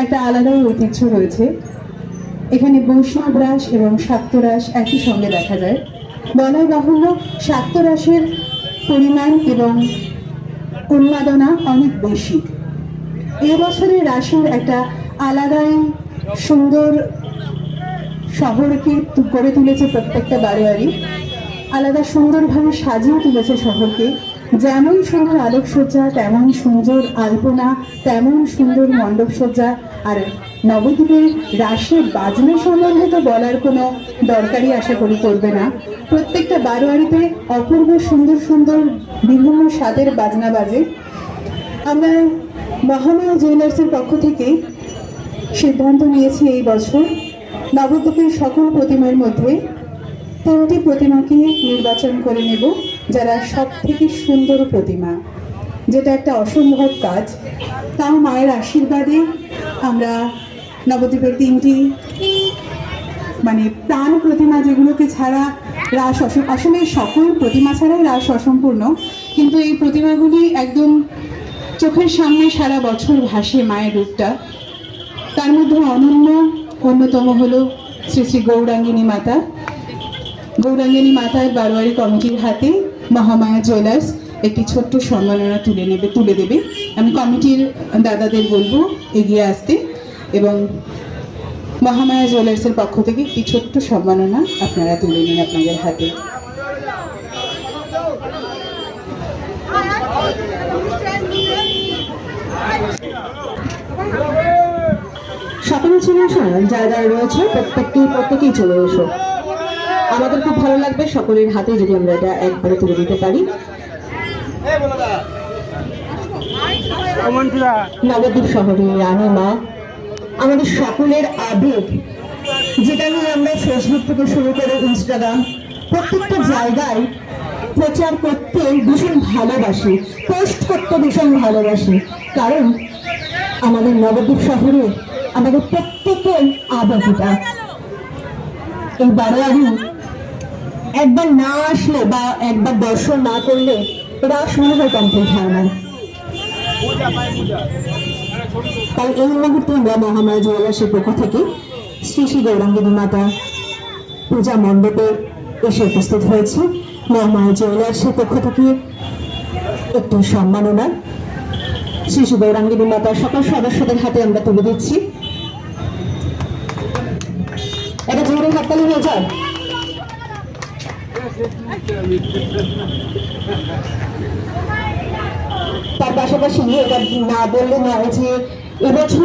একটা আলাদাই ঐতিহ্য রয়েছে। এখানে বৈষ্ণব রাস এবং শাক্ত রাস একই সঙ্গে দেখা যায়। বলাই বাহুল্য, শাক্ত রাসের পরিমাণ এবং উন্মাদনা অনেক বেশি। এবছরের রাসের একটা আলাদাই সুন্দর শহরকে গড়ে তুলেছে প্রত্যেকটা বারোয়ারি, আলাদা সুন্দরভাবে সাজিয়ে তুলেছে শহরকে। যেমন সুন্দর আলোকসজ্জা, তেমন সুন্দর আলপনা, তেমন সুন্দর মণ্ডপসজ্জা। আর নবদ্বীপের রাসের বাজনা সম্বন্ধে তো বলার কোনো দরকারই আশা করি করবে না। প্রত্যেকটা বারোয়ারিতে অপূর্ব সুন্দর সুন্দর বিভিন্ন স্বাদের বাজনা বাজে। আমরা মহামায়া জুয়েলার্সের পক্ষ থেকে সিদ্ধান্ত নিয়েছি এই বছর নবদ্বীপের সকল প্রতিমার মধ্যে 3টি প্রতিমাকে নির্বাচন করে নেব, যারা সব থেকে সুন্দর প্রতিমা, যেটা একটা অসম্ভব কাজ। তাও মায়ের আশীর্বাদে আমরা নবদ্বীপের 3টি প্রাণ প্রতিমা, যেগুলোকে ছাড়া রাস আসলে সকল প্রতিমা ছাড়াই রাস অসম্পূর্ণ, কিন্তু এই প্রতিমাগুলি একদম চোখের সামনে সারা বছর ভাসে মায়ের রূপটা। তার মধ্যে অন্যতম হলো শ্রী শ্রী গৌরাঙ্গিনী মাতা। গৌরাঙ্গিনী মাতার বারোয়ারি কমিটির হাতে মহামায়া জুয়েলার্স একটি ছোট্ট সম্মাননা তুলে দেবে। আমি কমিটির দাদাদের বলবো এগিয়ে আসতে, এবং মহামায়া জুয়েলার্সের পক্ষ থেকে একটি ছোট্ট সম্মাননা আপনারা তুলে নিন আপনাদের হাতে। সকলে চলে এসো, যারা যারা রয়েছে প্রত্যেকেই চলে এসো। আমাদের খুব ভালো লাগবে সকলের হাতে যদি আমরা এটা একবারে তুলে দিতে পারি। নবদ্বীপ শহরের রানী মা, আমাদের সকলের আবেগ, যেটা নিয়ে আমরা ফেসবুক থেকে শুরু করে ইনস্টাগ্রাম প্রত্যেকটা জায়গায় প্রচার করতে ভীষণ ভালোবাসি, পোস্ট করতে ভীষণ ভালোবাসি, কারণ আমাদের নবদ্বীপ শহরে আমাদের প্রত্যেকের আবেগ এটা। এই বারোয়ারি একবার না আসলে বা একবার দর্শন না করলে রাস মনে হয় কমপ্লিট হয় না। তাই এই মুহূর্তে আমরা মহামায়া জুয়েলার্সের পক্ষ থেকে শ্রী শ্রী গৌরাঙ্গিনী মাতা পূজা মণ্ডপে এসে উপস্থিত হয়েছে। মহামায়া জুয়েলার্সের পক্ষ থেকে একটি সম্মাননা শ্রী শ্রী গৌরাঙ্গিনী মাতার সকল সদস্যদের হাতে আমরা তুলে দিচ্ছি। এটা জোরে হাততালি হয়ে যায়। তার পাশাপাশি এটা না বললে না, যে এবছর